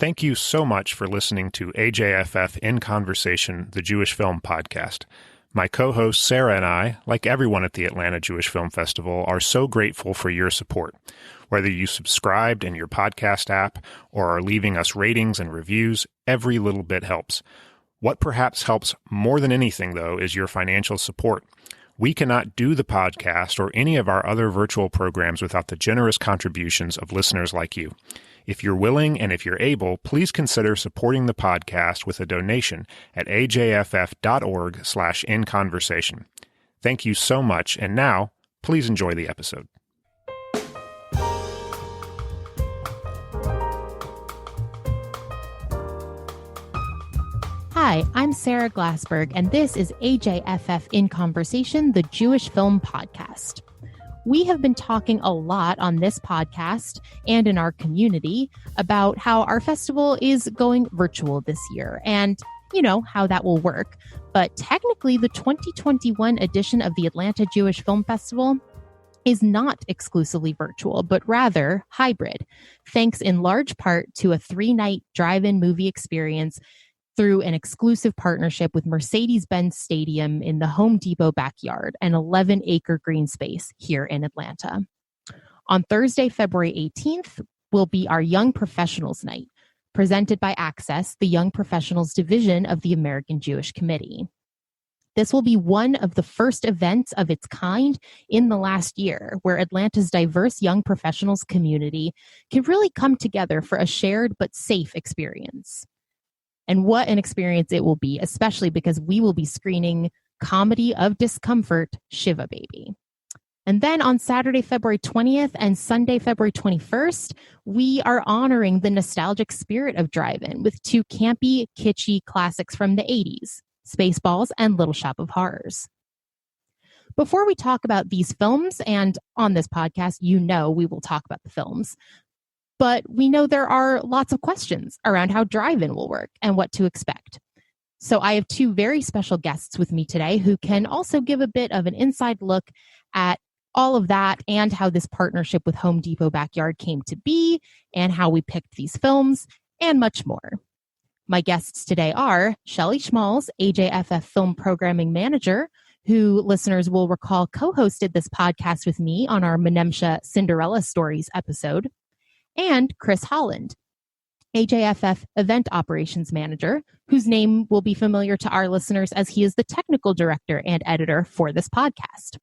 Thank you so much for listening to AJFF In Conversation, the Jewish Film Podcast. My co-host Sara and I, like everyone at the Atlanta Jewish Film Festival, are so grateful for your support. Whether you subscribed in your podcast app or are leaving us ratings and reviews, every little bit helps. What perhaps helps more than anything, though, is your financial support. We cannot do the podcast or any of our other virtual programs without the generous contributions of listeners like you. If you're willing and if you're able, please consider supporting the podcast with a donation at ajff.org/inconversation. Thank you so much, and now, please enjoy the episode. Hi, I'm Sara Glassberg, and this is AJFF In Conversation, the Jewish Film Podcast. We have been talking a lot on this podcast and in our community about how our festival is going virtual this year and, how that will work. But technically, the 2021 edition of the Atlanta Jewish Film Festival is not exclusively virtual, but rather hybrid, thanks in large part to a 3-night drive-in movie experience through an exclusive partnership with Mercedes-Benz Stadium in the Home Depot backyard, an 11-acre green space here in Atlanta. On Thursday, February 18th, will be our Young Professionals Night, presented by Access, the Young Professionals Division of the American Jewish Committee. This will be one of the first events of its kind in the last year, where Atlanta's diverse young professionals community can really come together for a shared but safe experience. And what an experience it will be, especially because we will be screening Comedy of Discomfort, Shiva Baby. And then on Saturday, February 20th and Sunday, February 21st, we are honoring the nostalgic spirit of drive-in with 2 campy, kitschy classics from the 80s, Spaceballs and Little Shop of Horrors. Before we talk about these films, and on this podcast, we will talk about the films, but we know there are lots of questions around how drive-in will work and what to expect. So I have 2 very special guests with me today who can also give a bit of an inside look at all of that and how this partnership with Home Depot Backyard came to be and how we picked these films and much more. My guests today are Shellie Schmals, AJFF Film Programming Manager, who listeners will recall co-hosted this podcast with me on our Menemsha Cinderella Stories episode, and Chris Holland, AJFF Event Operations Manager, whose name will be familiar to our listeners as he is the technical director and editor for this podcast.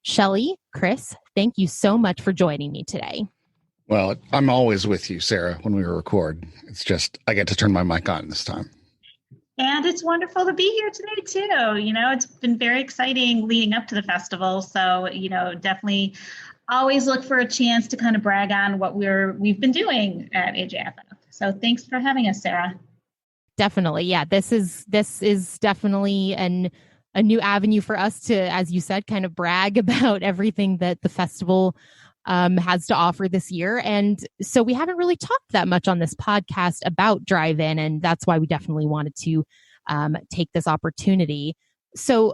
Shellie, Chris, thank you so much for joining me today. Well, I'm always with you, Sara, when we record. It's just I get to turn my mic on this time. And it's wonderful to be here today, too. It's been very exciting leading up to the festival. So, definitely always look for a chance to kind of brag on what we've been doing at AJFF. So thanks for having us, Sara. Definitely. Yeah, this is definitely a new avenue for us to, as you said, kind of brag about everything that the festival has to offer this year. And so we haven't really talked that much on this podcast about drive-in, and that's why we definitely wanted to take this opportunity. So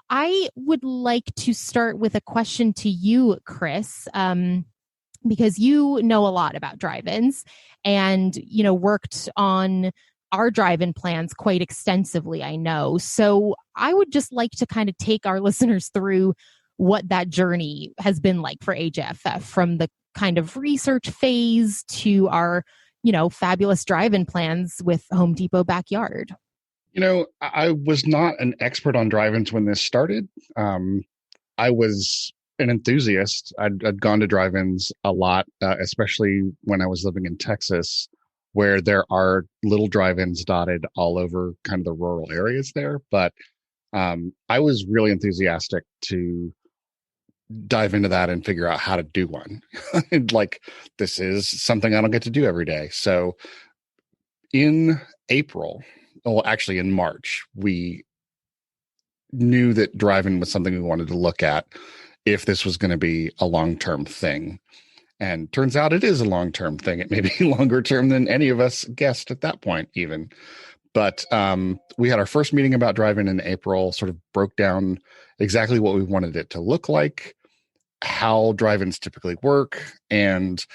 I would like to start with a question to you, Chris, because you know a lot about drive-ins and, worked on our drive-in plans quite extensively, I know. So I would just like to kind of take our listeners through what that journey has been like for AJFF, from the kind of research phase to our, fabulous drive-in plans with Home Depot Backyard. I was not an expert on drive-ins when this started. I was an enthusiast. I'd gone to drive-ins a lot, especially when I was living in Texas, where there are little drive-ins dotted all over kind of the rural areas there. But I was really enthusiastic to dive into that and figure out how to do one. This is something I don't get to do every day. So in March, we knew that drive-in was something we wanted to look at if this was going to be a long-term thing. And turns out it is a long-term thing. It may be longer term than any of us guessed at that point even. But we had our first meeting about drive-in in April, sort of broke down exactly what we wanted it to look like, how drive-ins typically work and,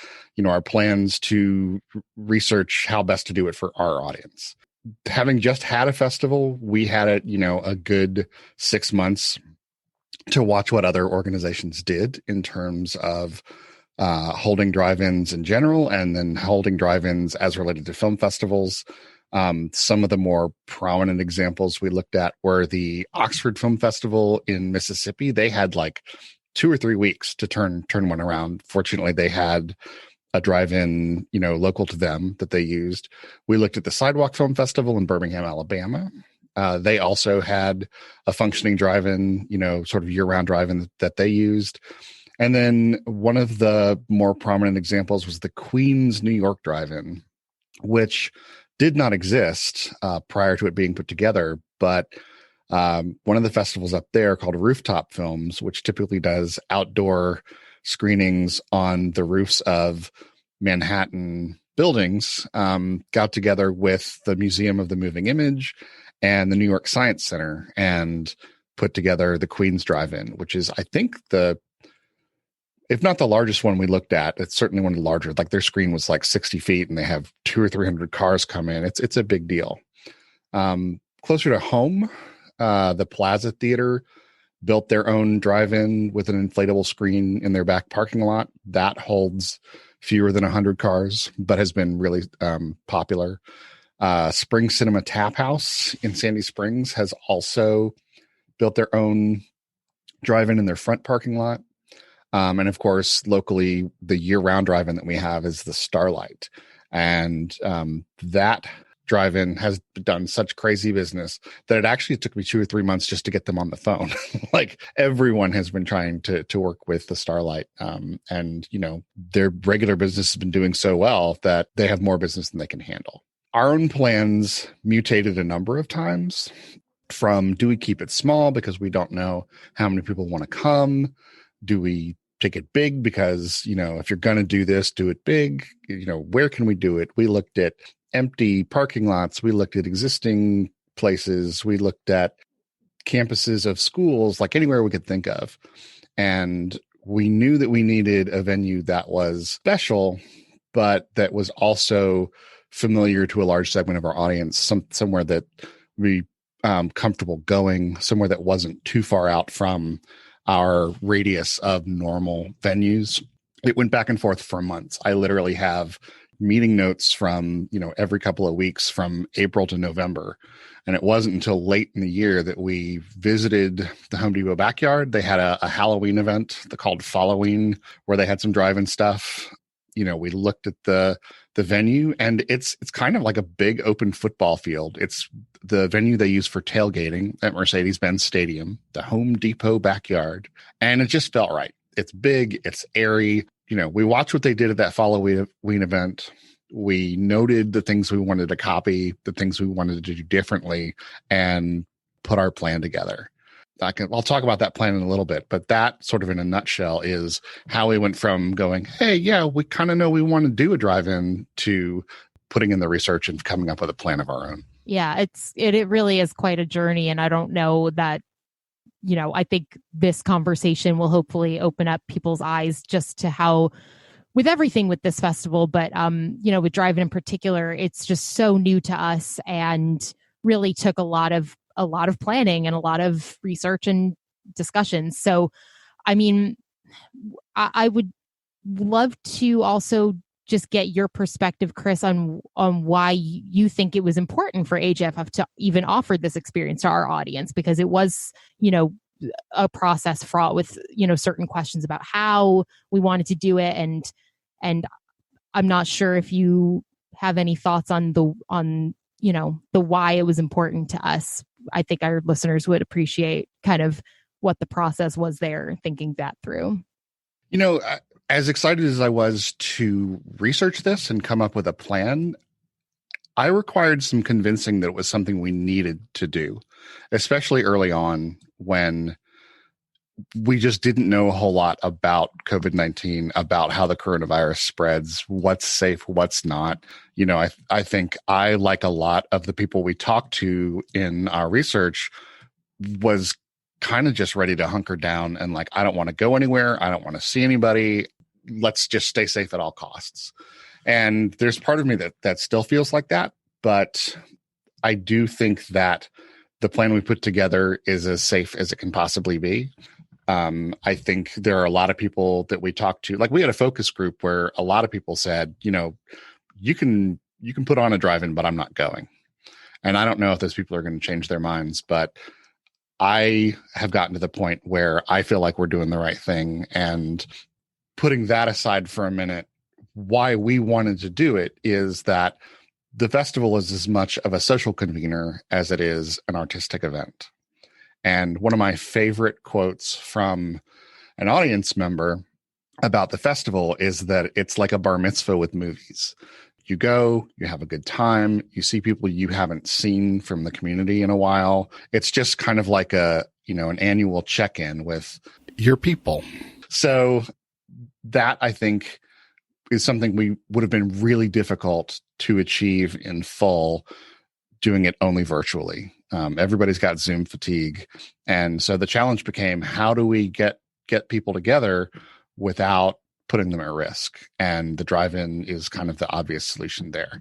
our plans to research how best to do it for our audience. Having just had a festival, we had it, a good 6 months to watch what other organizations did in terms of holding drive-ins in general, and then holding drive-ins as related to film festivals. Some of the more prominent examples we looked at were the Oxford Film Festival in Mississippi. They had like 2 or 3 weeks to turn one around. Fortunately, they had a drive-in, local to them that they used. We looked at the Sidewalk Film Festival in Birmingham, Alabama. They also had a functioning drive-in, sort of year-round drive-in that they used. And then one of the more prominent examples was the Queens, New York drive-in, which did not exist prior to it being put together. But one of the festivals up there called Rooftop Films, which typically does outdoor screenings on the roofs of Manhattan buildings, got together with the Museum of the Moving Image and the New York Science Center and put together the Queens Drive-In, which is, I think, if not the largest one we looked at, it's certainly one of the larger. Like their screen was like 60 feet and they have 200 or 300 cars come in. It's a big deal. Closer to home, the Plaza Theater built their own drive-in with an inflatable screen in their back parking lot. That holds fewer than 100 cars, but has been really popular. Spring Cinema Tap House in Sandy Springs has also built their own drive-in in their front parking lot. And of course, locally, the year-round drive-in that we have is the Starlight. And that drive-in has done such crazy business that it actually took me 2 or 3 months just to get them on the phone. Like everyone has been trying to work with the Starlight. And, their regular business has been doing so well that they have more business than they can handle. Our own plans mutated a number of times, from do we keep it small because we don't know how many people want to come? Do we take it big because, if you're going to do this, do it big? Where can we do it? We looked at empty parking lots. We looked at existing places. We looked at campuses of schools, like anywhere we could think of. And we knew that we needed a venue that was special, but that was also familiar to a large segment of our audience, somewhere that we comfortable going, somewhere that wasn't too far out from our radius of normal venues. It went back and forth for months. I literally have meeting notes from, every couple of weeks from April to November. And it wasn't until late in the year that we visited the Home Depot backyard. They had a Halloween event called Following, where they had some drive-in stuff. We looked at the venue, and it's kind of like a big open football field. It's the venue they use for tailgating at Mercedes-Benz Stadium, the Home Depot backyard. And it just felt right. It's big, it's airy. We watched what they did at that Halloween event. We noted the things we wanted to copy, the things we wanted to do differently, and put our plan together. I'll talk about that plan in a little bit, but that sort of in a nutshell is how we went from going, hey, yeah, we kind of know we want to do a drive-in, to putting in the research and coming up with a plan of our own. Yeah, it really is quite a journey. And I don't know that, I think this conversation will hopefully open up people's eyes just to how, with everything with this festival, but, with drive-in in particular, it's just so new to us and really took a lot of planning and a lot of research and discussions. So, I would love to also just get your perspective, Chris, on why you think it was important for AJFF to even offer this experience to our audience, because it was, a process fraught with, certain questions about how we wanted to do it. And I'm not sure if you have any thoughts on the why it was important to us. I think our listeners would appreciate kind of what the process was there, thinking that through. As excited as I was to research this and come up with a plan, I required some convincing that it was something we needed to do, especially early on when we just didn't know a whole lot about COVID-19, about how the coronavirus spreads, what's safe, what's not. I think I, like a lot of the people we talked to in our research, was kind of just ready to hunker down and like, I don't want to go anywhere. I don't want to see anybody. Let's just stay safe at all costs. And there's part of me that still feels like that. But I do think that the plan we put together is as safe as it can possibly be. I think there are a lot of people that we talked to, like we had a focus group where a lot of people said, you can put on a drive-in, but I'm not going. And I don't know if those people are going to change their minds, but I have gotten to the point where I feel like we're doing the right thing. And putting that aside for a minute, why we wanted to do it is that the festival is as much of a social convener as it is an artistic event. And one of my favorite quotes from an audience member about the festival is that it's like a bar mitzvah with movies. You go, you have a good time, you see people you haven't seen from the community in a while. It's just kind of like an annual check-in with your people. So that, I think, is something we would have been really difficult to achieve in full doing it only virtually. Everybody's got Zoom fatigue. And so the challenge became, how do we get people together without putting them at risk? And the drive-in is kind of the obvious solution there.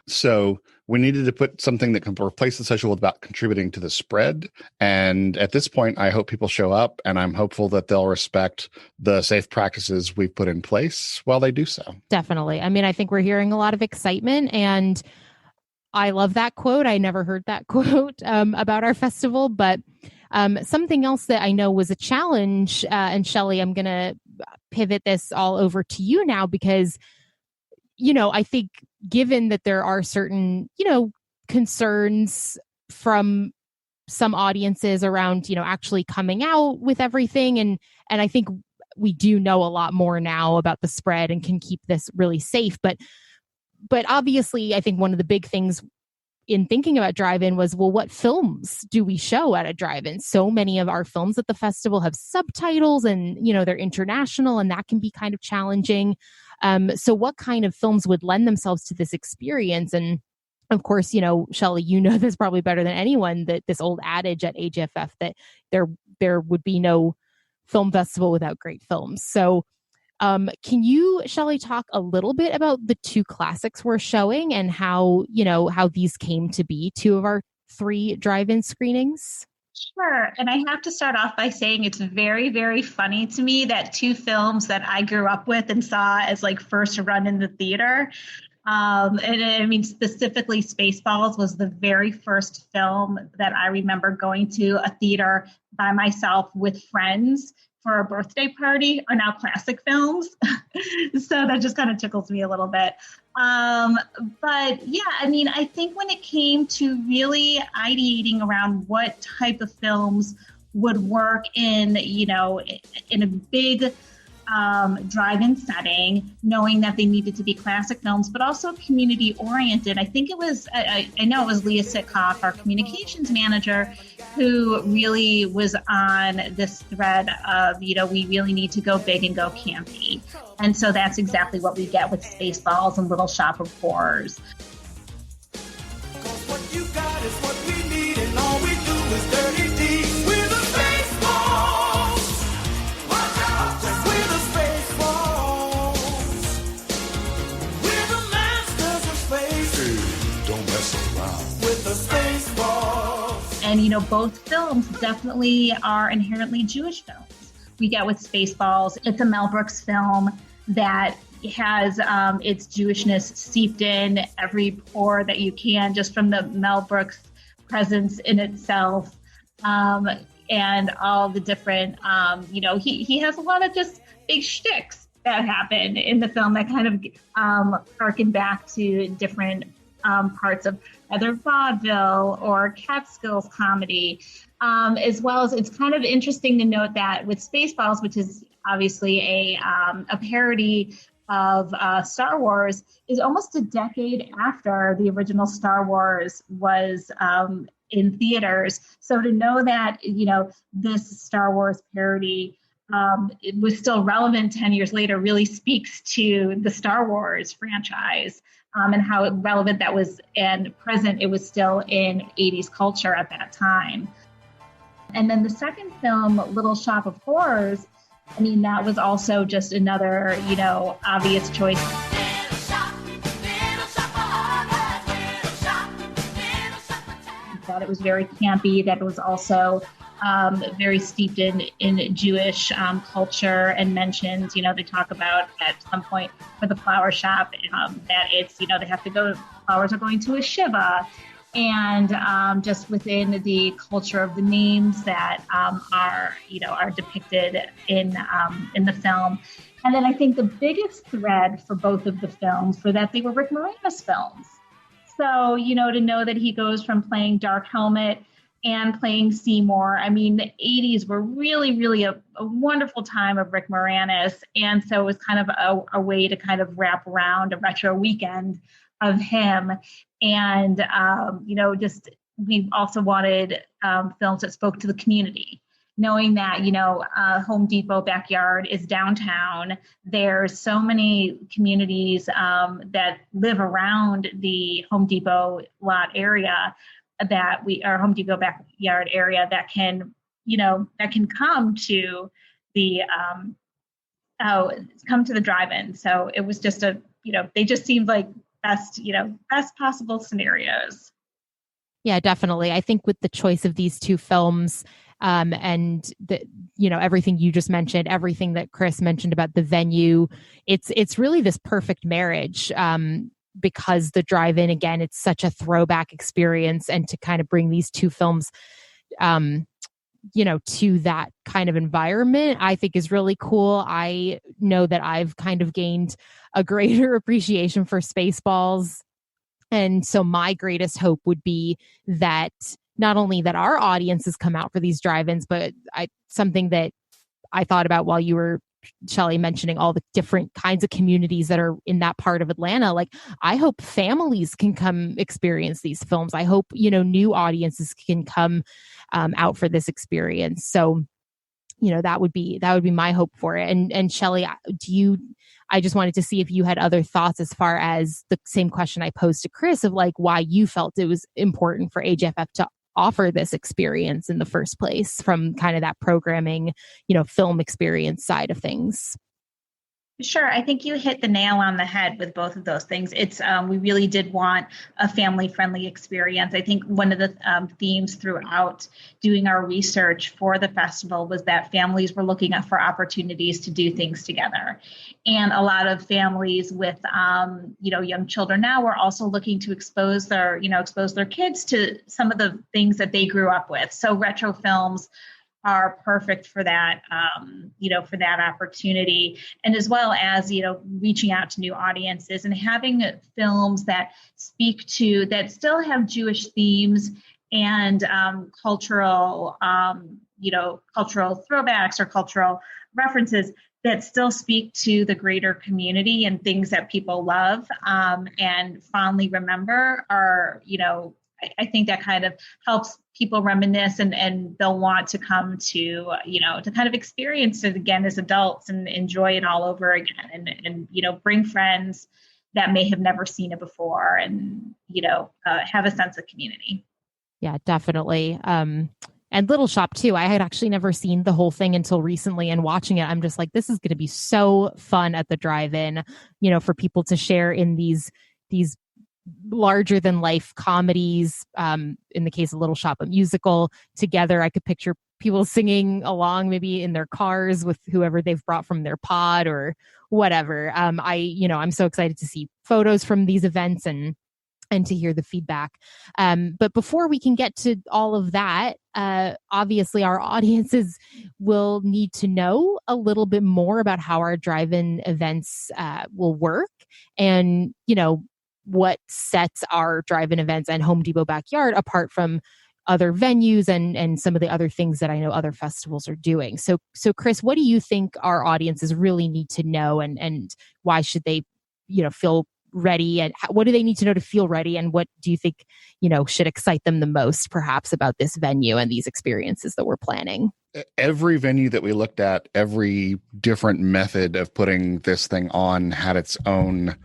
So we needed to put something that can replace the social without contributing to the spread. And at this point, I hope people show up, and I'm hopeful that they'll respect the safe practices we've put in place while they do so. Definitely. I mean, I think we're hearing a lot of excitement, and I love that quote. I never heard that quote about our festival, but something else that I know was a challenge, and Shellie, I'm going to pivot this all over to you now because, I think given that there are certain, concerns from some audiences around, actually coming out with everything. And I think we do know a lot more now about the spread and can keep this really safe. But obviously, I think one of the big things in thinking about drive-in was, well, what films do we show at a drive-in? So many of our films at the festival have subtitles and, they're international, and that can be kind of challenging. So what kind of films would lend themselves to this experience? And of course, Shellie, this probably better than anyone, that this old adage at AJFF that there would be no film festival without great films. So can you, Shellie, talk a little bit about the two classics we're showing and how these came to be two of our 3 drive-in screenings? Sure. And I have to start off by saying it's very, very funny to me that 2 films that I grew up with and saw as like first run in the theater. And I mean, specifically Spaceballs was the very first film that I remember going to a theater by myself with friends for a birthday party, are now classic films. So that just kind of tickles me a little bit. But yeah, I mean, I think when it came to really ideating around what type of films would work in a big drive-in setting, knowing that they needed to be classic films, but also community oriented. I think it was, I know it was Leah Sitkoff, our communications manager, who really was on this thread of, we really need to go big and go campy. And so that's exactly what we get with Spaceballs and Little Shop of Horrors. What you got is what we need, and all we do is dirty deeds. We're the Spaceballs. Watch out, we're the Spaceballs. We're the masters of space. Hey, don't mess around with the Spaceballs. And, both films definitely are inherently Jewish films. We get with Spaceballs, it's a Mel Brooks film that has its Jewishness seeped in every pore that you can, just from the Mel Brooks presence in itself, and all the different, he has a lot of just big shticks that happen in the film that kind of harken back to different parts of either vaudeville or Catskills comedy, as well as it's kind of interesting to note that with Spaceballs, which is obviously a parody of Star Wars, is almost a decade after the original Star Wars was in theaters. So to know that, this Star Wars parody it was still relevant 10 years later really speaks to the Star Wars franchise and how relevant that was and present it was still in 80s culture at that time. And then the second film, Little Shop of Horrors, I mean, that was also just another, obvious choice. I thought it was very campy, that it was also very steeped in Jewish culture, and mentions, they talk about at some point for the flower shop that it's, they have to go, flowers are going to a Shiva. And just within the culture of the names that are depicted in the film. And then I think the biggest thread for both of the films were that they were Rick Moranis films. So, to know that he goes from playing Dark Helmet and playing Seymour. I mean, the 80s were really, really a wonderful time of Rick Moranis. And so it was kind of a way to kind of wrap around a retro weekend of him. And, just we also wanted films that spoke to the community, knowing that, Home Depot backyard is downtown. There's so many communities that live around the Home Depot lot area our Home Depot backyard area that can come to the drive-in. So it was just they just seemed like best possible scenarios. Yeah, definitely. I think with the choice of these two films, and everything you just mentioned, everything that Chris mentioned about the venue, it's really this perfect marriage. Because the drive-in, again, it's such a throwback experience, and to kind of bring these two films, to that kind of environment, I think is really cool. I know that I've kind of gained a greater appreciation for Spaceballs. And so my greatest hope would be that not only that our audiences come out for these drive-ins, but something that I thought about while you were, Shellie, mentioning all the different kinds of communities that are in that part of Atlanta. Like, I hope families can come experience these films. I hope, new audiences can come out for this experience. So, that would be my hope for it. And Shellie, I just wanted to see if you had other thoughts as far as the same question I posed to Chris of like why you felt it was important for AJFF to offer this experience in the first place, from kind of that programming, film experience side of things. Sure. I think you hit the nail on the head with both of those things. It's we really did want a family-friendly experience. I think one of the themes throughout doing our research for the festival was that families were looking for opportunities to do things together. And a lot of families with, young children now were also looking to expose their kids to some of the things that they grew up with. So retro films are perfect for that, for that opportunity. And as well as, reaching out to new audiences and having films that that still have Jewish themes and cultural throwbacks or cultural references that still speak to the greater community and things that people love and fondly remember are, I think that kind of helps people reminisce and they'll want to come to, to kind of experience it again as adults and enjoy it all over again and bring friends that may have never seen it before and, have a sense of community. Yeah, definitely. And Little Shop too. I had actually never seen the whole thing until recently, and watching it, I'm just like, this is going to be so fun at the drive-in, for people to share in these larger than life comedies. In the case of Little Shop, a musical together. I could picture people singing along maybe in their cars with whoever they've brought from their pod or whatever. I'm so excited to see photos from these events and to hear the feedback. But before we can get to all of that, obviously our audiences will need to know a little bit more about how our drive-in events will work, and what sets our drive-in events and Home Depot backyard apart from other venues and some of the other things that I know other festivals are doing. So Chris, what do you think our audiences really need to know, and why should they, feel ready, and what do they need to know to feel ready, and what do you think, should excite them the most perhaps about this venue and these experiences that we're planning? Every venue that we looked at, every different method of putting this thing on had its own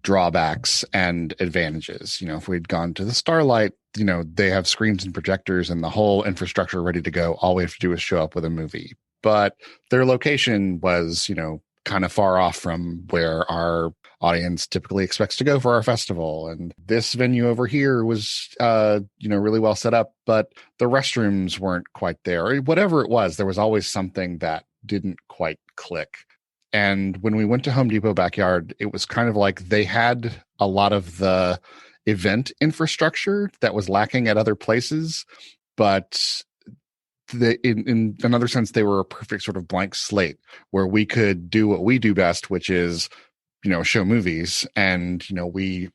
drawbacks and advantages. If we'd gone to the Starlight, they have screens and projectors and the whole infrastructure ready to go. All we have to do is show up with a movie. But their location was, kind of far off from where our audience typically expects to go for our festival. And this venue over here was, really well set up, but the restrooms weren't quite there. Or whatever it was, there was always something that didn't quite click. And when we went to Home Depot Backyard, it was kind of like they had a lot of the event infrastructure that was lacking at other places, but in another sense, they were a perfect sort of blank slate where we could do what we do best, which is, show movies. And, we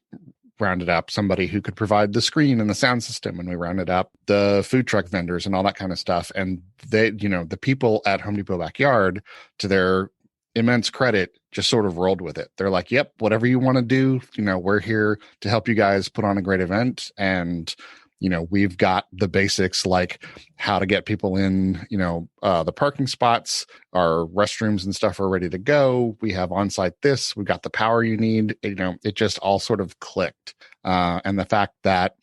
rounded up somebody who could provide the screen and the sound system, and we rounded up the food truck vendors and all that kind of stuff. And they, the people at Home Depot Backyard, to their immense credit, just sort of rolled with it. They're like, yep, whatever you want to do, we're here to help you guys put on a great event. And we've got the basics, like how to get people in, the parking spots, our restrooms and stuff are ready to go. We have on-site this, we've got the power you need. It just all sort of clicked. And the fact that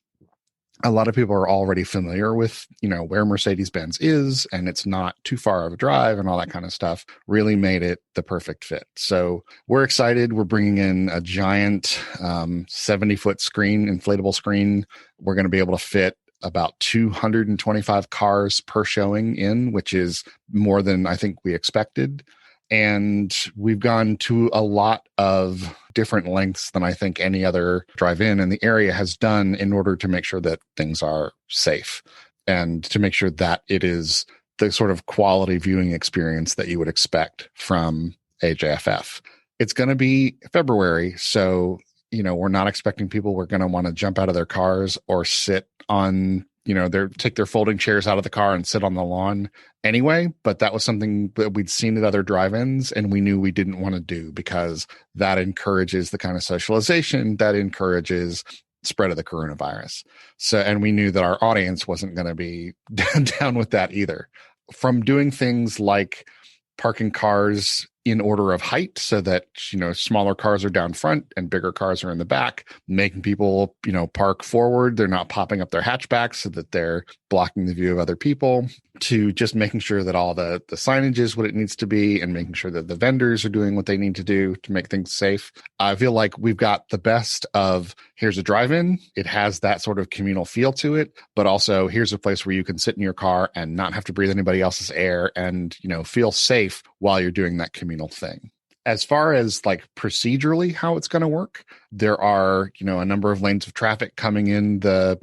a lot of people are already familiar with, where Mercedes-Benz is, and it's not too far of a drive and all that kind of stuff really made it the perfect fit. So we're excited. We're bringing in a giant 70-foot screen, inflatable screen. We're going to be able to fit about 225 cars per showing in, which is more than I think we expected. And we've gone to a lot of different lengths than I think any other drive-in in the area has done in order to make sure that things are safe and to make sure that it is the sort of quality viewing experience that you would expect from AJFF. It's going to be February, so, we're not expecting people who are going to want to jump out of their cars or sit on, take their folding chairs out of the car and sit on the lawn anyway. But that was something that we'd seen at other drive-ins, and we knew we didn't want to do because that encourages the kind of socialization that encourages spread of the coronavirus. So, and we knew that our audience wasn't going to be down with that either. From doing things like parking cars in order of height so that, smaller cars are down front and bigger cars are in the back, making people, park forward. They're not popping up their hatchbacks so that they're blocking the view of other people, to just making sure that all the signage is what it needs to be and making sure that the vendors are doing what they need to do to make things safe. I feel like we've got the best of, here's a drive-in. It has that sort of communal feel to it, but also here's a place where you can sit in your car and not have to breathe anybody else's air and, feel safe while you're doing that communal thing. As far as like procedurally how it's going to work, there are, a number of lanes of traffic coming in the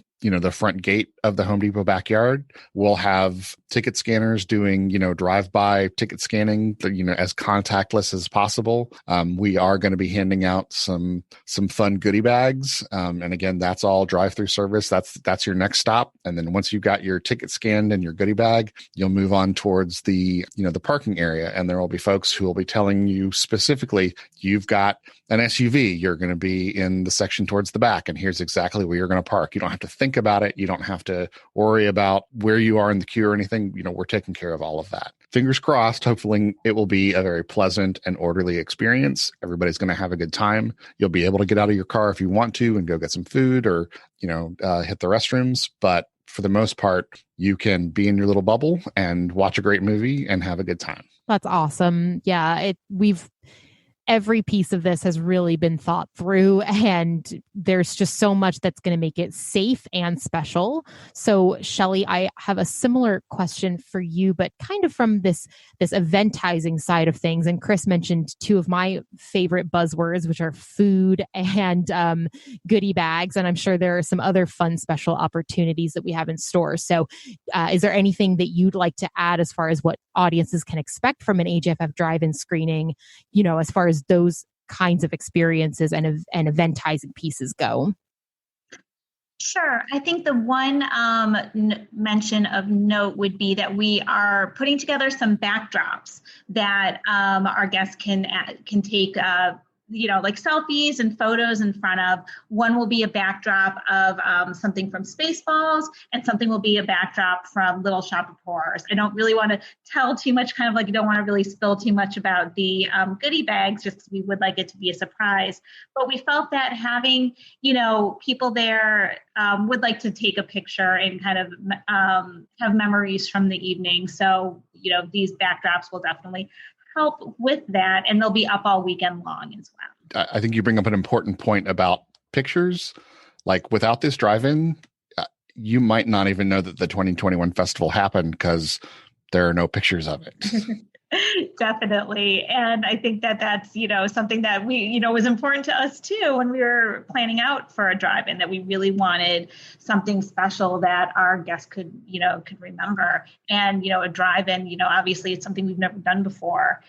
front gate of the Home Depot Backyard. We'll have ticket scanners doing, drive-by ticket scanning, as contactless as possible. We are going to be handing out some fun goodie bags. And again, that's all drive-through service. That's your next stop. And then once you've got your ticket scanned and your goodie bag, you'll move on towards the parking area. And there will be folks who will be telling you specifically, you've got an SUV, you're going to be in the section towards the back, and here's exactly where you're going to park. You don't have to think about it. You don't have to worry about where you are in the queue or anything. We're taking care of all of that. Fingers crossed. Hopefully it will be a very pleasant and orderly experience. Everybody's going to have a good time. You'll be able to get out of your car if you want to and go get some food or, hit the restrooms. But for the most part, you can be in your little bubble and watch a great movie and have a good time. That's awesome. Yeah, every piece of this has really been thought through, and there's just so much that's going to make it safe and special. So, Shellie, I have a similar question for you, but kind of from this eventizing side of things. And Chris mentioned two of my favorite buzzwords, which are food and goodie bags. And I'm sure there are some other fun special opportunities that we have in store. So, is there anything that you'd like to add as far as what audiences can expect from an AJFF drive-in screening, as far as those kinds of experiences and eventizing pieces go? Sure. I think the one mention of note would be that we are putting together some backdrops that our guests can take like selfies and photos in front of. One will be a backdrop of something from Spaceballs, and something will be a backdrop from Little Shop of Horrors. I don't really want to tell too much, kind of like, you don't want to really spill too much about the goodie bags, just because we would like it to be a surprise. But we felt that having, people there would like to take a picture and kind of have memories from the evening. So, these backdrops will definitely help with that, and they'll be up all weekend long as well. I think you bring up an important point about pictures. Like, without this drive-in, you might not even know that the 2021 festival happened because there are no pictures of it. Definitely. And I think that that's, something that we, was important to us too when we were planning out for a drive-in, that we really wanted something special that our guests could remember. And, a drive-in, obviously it's something we've never done before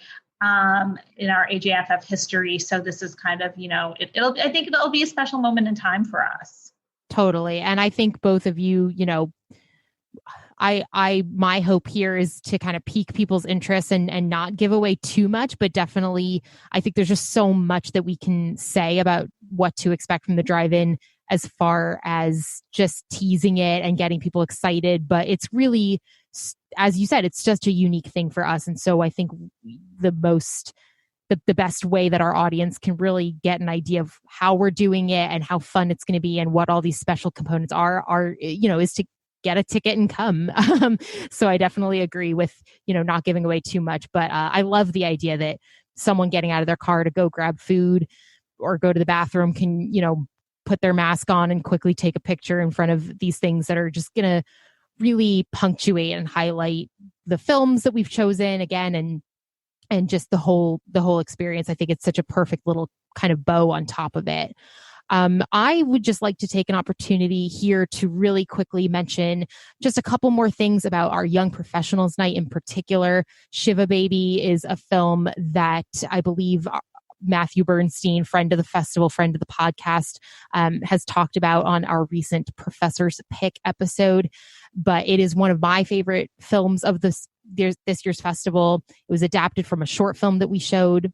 in our AJFF history. So this is kind of, I think it'll be a special moment in time for us. Totally. And I think both of you, my hope here is to kind of pique people's interest and not give away too much, but definitely I think there's just so much that we can say about what to expect from the drive-in as far as just teasing it and getting people excited. But it's really, as you said, it's just a unique thing for us. And so I think the best way that our audience can really get an idea of how we're doing it and how fun it's going to be and what all these special components are, is to get a ticket and come. So I definitely agree with, not giving away too much, but I love the idea that someone getting out of their car to go grab food or go to the bathroom can, put their mask on and quickly take a picture in front of these things that are just going to really punctuate and highlight the films that we've chosen again. And just the whole experience. I think it's such a perfect little kind of bow on top of it. I would just like to take an opportunity here to really quickly mention just a couple more things about our Young Professionals Night in particular. Shiva Baby is a film that I believe Matthew Bernstein, friend of the festival, friend of the podcast, has talked about on our recent Professor's Pick episode. But it is one of my favorite films of this year's festival. It was adapted from a short film that we showed.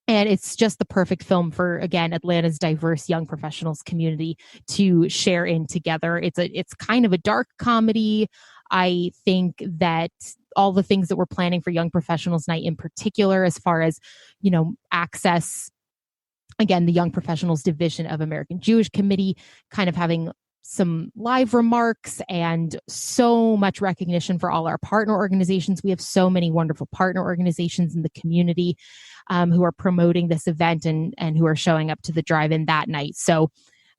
And it's just the perfect film for, again, Atlanta's diverse young professionals community to share in together. It's kind of a dark comedy. I think that all the things that we're planning for Young Professionals Night in particular, as far as, access, again, the Young Professionals Division of American Jewish Committee, kind of having some live remarks and so much recognition for all our partner organizations. We have so many wonderful partner organizations in the community who are promoting this event and who are showing up to the drive-in that night. So,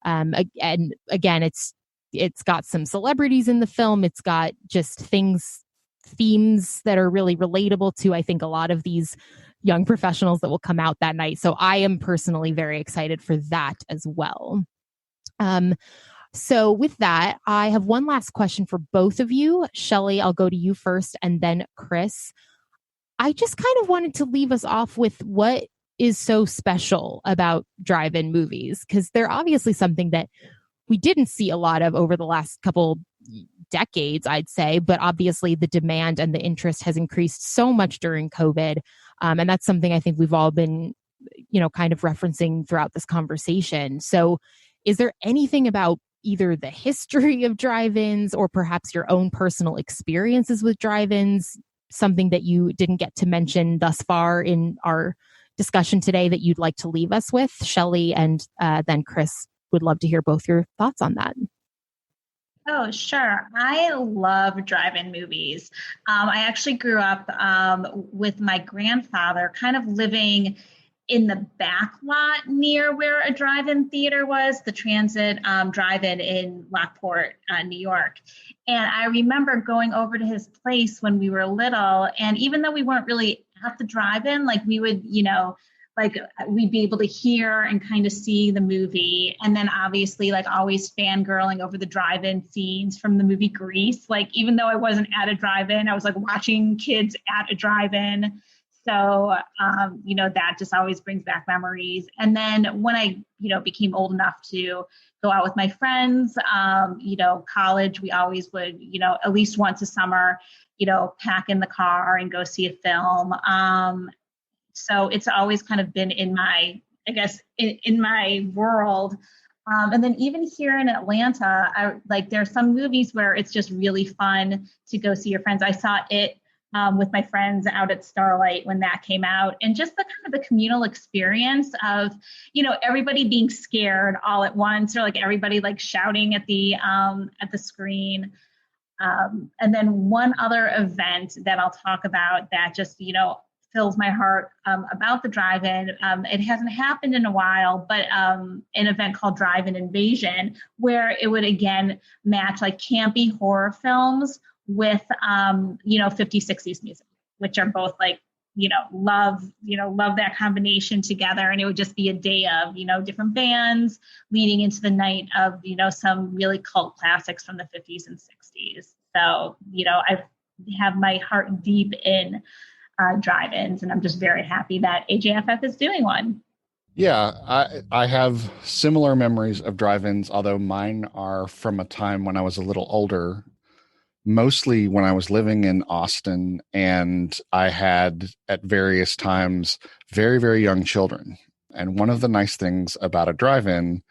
and again, it's got some celebrities in the film. It's got just themes that are really relatable to, I think, a lot of these young professionals that will come out that night. So I am personally very excited for that as well. So with that, I have one last question for both of you. Shellie, I'll go to you first, and then Chris. I just kind of wanted to leave us off with what is so special about drive-in movies, because they're obviously something that we didn't see a lot of over the last couple decades, I'd say, but obviously the demand and the interest has increased so much during COVID. And that's something I think we've all been, kind of referencing throughout this conversation. So is there anything about either the history of drive-ins or perhaps your own personal experiences with drive-ins, something that you didn't get to mention thus far in our discussion today that you'd like to leave us with? Shellie and then Chris, would love to hear both your thoughts on that. Oh, sure. I love drive-in movies. I actually grew up with my grandfather kind of living in the back lot near where a drive-in theater was, the Transit drive-in in Lockport, New York. And I remember going over to his place when we were little. And even though we weren't really at the drive-in, like we would, we'd be able to hear and kind of see the movie. And then obviously always fangirling over the drive-in scenes from the movie Grease. Even though I wasn't at a drive-in, I was watching kids at a drive-in. So, that just always brings back memories. And then when I, became old enough to go out with my friends, college, we always would, at least once a summer, pack in the car and go see a film. So it's always kind of been in my I guess, in my world. And then even here in Atlanta, there's some movies where it's just really fun to go see your friends. I saw it with my friends out at Starlight when that came out, and just the kind of the communal experience of, everybody being scared all at once, or like everybody like shouting at the screen. And then one other event that I'll talk about that just, fills my heart about the drive-in. It hasn't happened in a while, but an event called Drive-In Invasion, where it would again match like campy horror films with 50s, 60s music, which are both like, love that combination together. And it would just be a day of, different bands leading into the night of, some really cult classics from the 50s and 60s. So, I have my heart deep in drive-ins, and I'm just very happy that AJFF is doing one. Yeah, I have similar memories of drive-ins, although mine are from a time when I was a little older, mostly when I was living in Austin, and I had at various times very, very young children. And one of the nice things about a drive-in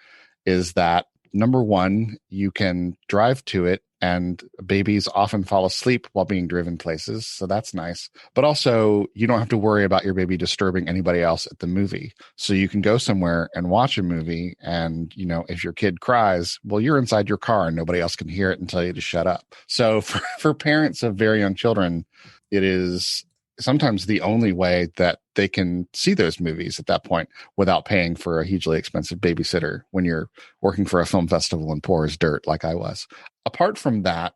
is that, number one, you can drive to it, and babies often fall asleep while being driven places. So that's nice. But also, you don't have to worry about your baby disturbing anybody else at the movie. So you can go somewhere and watch a movie. And, if your kid cries, well, you're inside your car and nobody else can hear it and tell you to shut up. So for parents of very young children, it is sometimes the only way that they can see those movies at that point without paying for a hugely expensive babysitter when you're working for a film festival and poor as dirt like I was. Apart from that,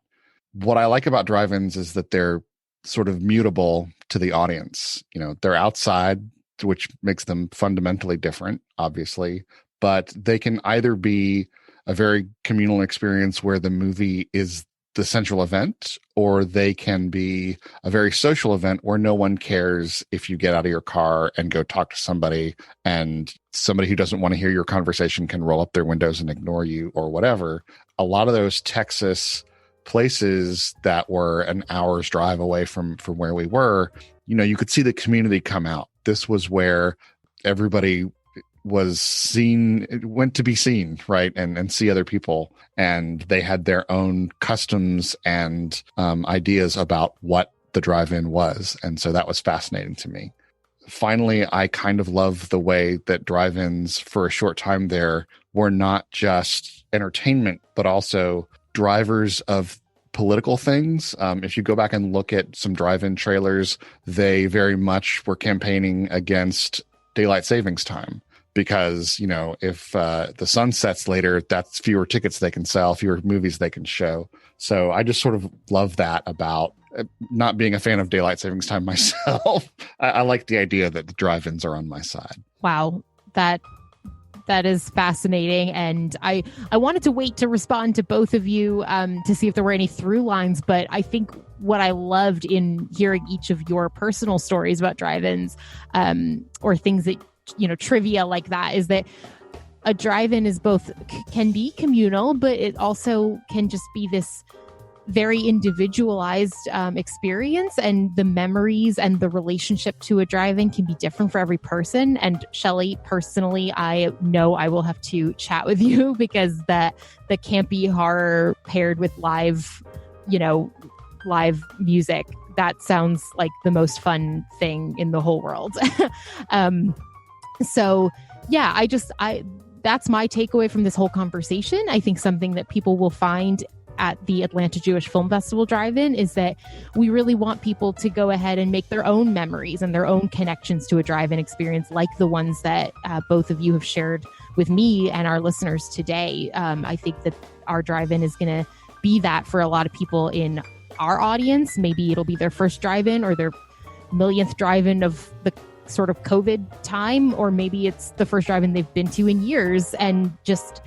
what I like about drive-ins is that they're sort of mutable to the audience. They're outside, which makes them fundamentally different, obviously, but they can either be a very communal experience where the movie is the central event, or they can be a very social event where no one cares if you get out of your car and go talk to somebody, and somebody who doesn't want to hear your conversation can roll up their windows and ignore you or whatever. A lot of those Texas places that were an hour's drive away from where we were, you could see the community come out. This was where everybody went to be seen, right? And see other people. And they had their own customs and ideas about what the drive-in was. And so that was fascinating to me. Finally, I kind of love the way that drive-ins for a short time there were not just entertainment, but also drivers of political things. If you go back and look at some drive-in trailers, they very much were campaigning against daylight savings time. Because, if the sun sets later, that's fewer tickets they can sell, fewer movies they can show. So I just sort of love that about not being a fan of daylight savings time myself. I like the idea that the drive-ins are on my side. Wow, that is fascinating. And I wanted to wait to respond to both of you to see if there were any through lines. But I think what I loved in hearing each of your personal stories about drive-ins or things that, trivia like that, is that a drive-in is both can be communal, but it also can just be this very individualized experience, and the memories and the relationship to a drive-in can be different for every person. And Shellie, personally, I know I will have to chat with you because the campy horror paired with live music, that sounds like the most fun thing in the whole world. So yeah, that's my takeaway from this whole conversation. I think something that people will find at the Atlanta Jewish Film Festival Drive-In is that we really want people to go ahead and make their own memories and their own connections to a drive-in experience, like the ones that both of you have shared with me and our listeners today. I think that our drive-in is going to be that for a lot of people in our audience. Maybe it'll be their first drive-in or their millionth drive-in of the sort of COVID time, or maybe it's the first drive-in they've been to in years. And just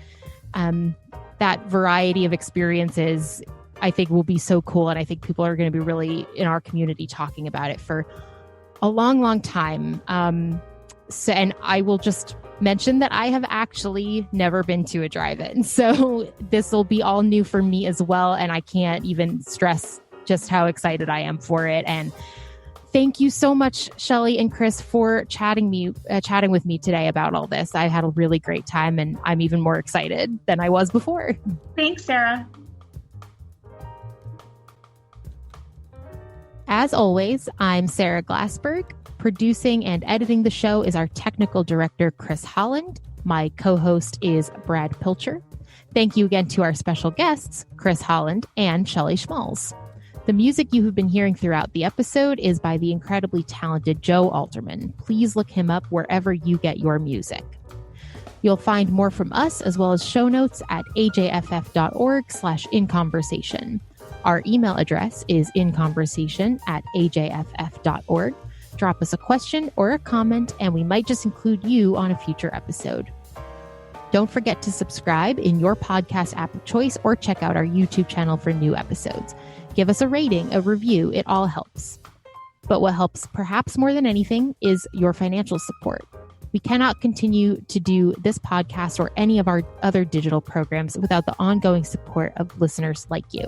that variety of experiences, I think, will be so cool. And I think people are going to be really in our community talking about it for a long, long time. And I will just mention that I have actually never been to a drive-in. So this will be all new for me as well. And I can't even stress just how excited I am for it. And Thank you so much, Shellie and Chris, for chatting with me today about all this. I had a really great time, and I'm even more excited than I was before. Thanks, Sara. As always, I'm Sara Glassberg. Producing and editing the show is our technical director, Chris Holland. My co-host is Brad Pilcher. Thank you again to our special guests, Chris Holland and Shellie Schmals. The music you have been hearing throughout the episode is by the incredibly talented Joe Alterman. Please look him up wherever you get your music. You'll find more from us as well as show notes at ajff.org/inconversation. Our email address is inconversation@ajff.org. Drop us a question or a comment, and we might just include you on a future episode. Don't forget to subscribe in your podcast app of choice or check out our YouTube channel for new episodes. Give us a rating, a review. It all helps. But what helps perhaps more than anything is your financial support. We cannot continue to do this podcast or any of our other digital programs without the ongoing support of listeners like you.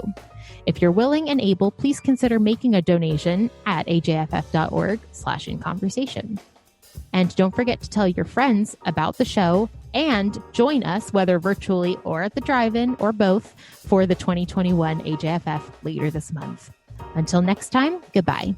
If you're willing and able, please consider making a donation at ajff.org/inconversation. And don't forget to tell your friends about the show and join us, whether virtually or at the drive-in or both, for the 2021 AJFF later this month. Until next time, goodbye.